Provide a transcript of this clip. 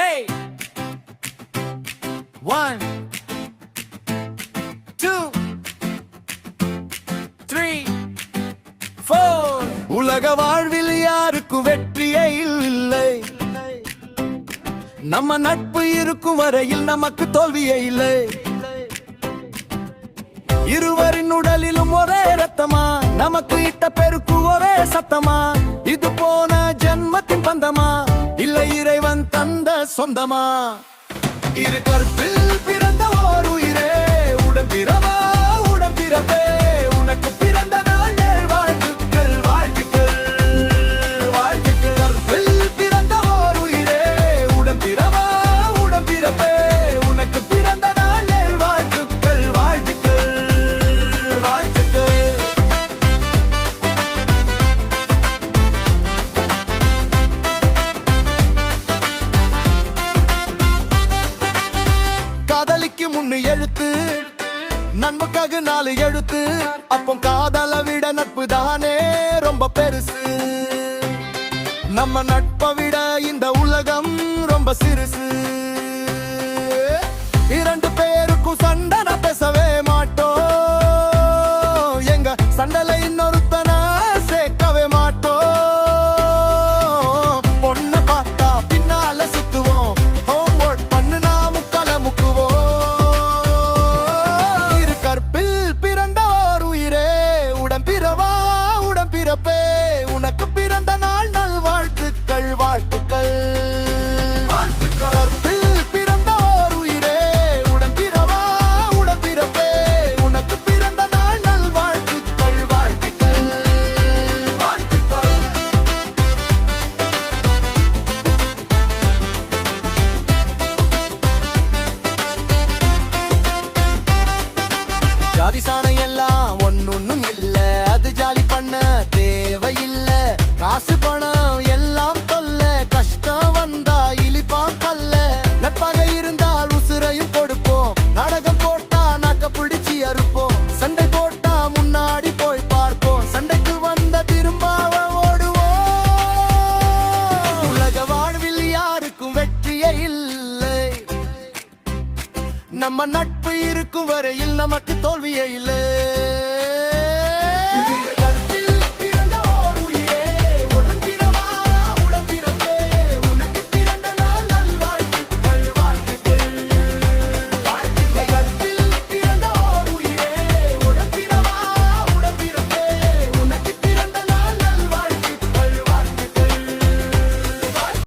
Hey! 1, 2, 3, 4 உலக வாழ்வில் யாருக்கும் வெற்றியே இல்லை. நம்ம நட்பு இருக்கும் வரையில் நமக்கு தோல்வியே இல்லை. இருவரின் உடலிலும் ஒரே ரத்தமா, நமக்கு இட்ட பெருக்கு ஒரே சத்தமா. இது போன ஜென்மத்தின் பந்தமா, இல்லை இறைவன் தந்த சொந்தமா? இரு கற்பில் பிறந்த ஓர் உயிரே, உடம்பிறவா உடம்பிறப்பே, உனக்கு பிறந்த நாள் வாழ்த்துக்கள் வாழ்த்துக்கள் வாழ்த்துக்கள். கற்பில் பிறந்த ஓர் உயிரே, உடம்பிறவா உடம்பிறப்பே, உனக்கு பிறந்த நாள் வாழ்த்துக்கள் வாழ்த்துக்கள் வாழ்த்துக்கள். காதலிக்கு 3 எழுத்து, நண்புக்காக 4 எழுத்து. அப்போ காதலை விட நட்பு தானே ரொம்ப பெருசு. நம்ம நட்பை விட இந்த உலகம் ரொம்ப சிறுசு. 2 பேருக்கும் சண்டை பேசவே மாட்டோம். எங்க சண்டலை இன்னொருத்தன சேர்க்கவே மாட்டோம். பொண்ணை பார்த்தா பின்னால சுத்துவோம், ஹோம் ஒர்க் பண்ணுனா முக்கால முக்குவோம். இரு கற்பில் பிறந்த ஓர் உயிரே, உடம்பிறவா உடம்பிறப்பே, உனக்கு பிறந்த நாள் நல் வாழ்த்துக்கள் வாழ்த்துக்கள். கற்பில் பிறந்த ஓர் உயிரே, உடம்பிறவா உடம்பிறப்பே, உனக்கு பிறந்த நாள் நல் வாழ்த்துக்கள் வாழ்த்துக்கள் வாழ்த்துக்கள். ஜாதி சாணம் எல்லாம் ஒன்னும் இல்ல, அது ஜாலி பண்ண தேவையில்ல. காசு பணம் எல்லாம் தொல்ல, கஷ்டம் வந்தா இழிப்பான் கல்ல. நட்பாக இருந்தால் உசுரையும் கொடுப்போம், நாடகம் போட்டா நாக்க பிடிச்சி அறுப்போம். சண்டை போட்டா முன்னாடி போய் பார்ப்போம், சண்டைக்கு வந்த திரும்பாவ ஓடுவோம். உலக வாழ்வில் யாருக்கும் வெற்றியே இல்லை. நம்ம நட்பு இருக்கும் வரையில் நமக்கு தோல்வியே இல்லை.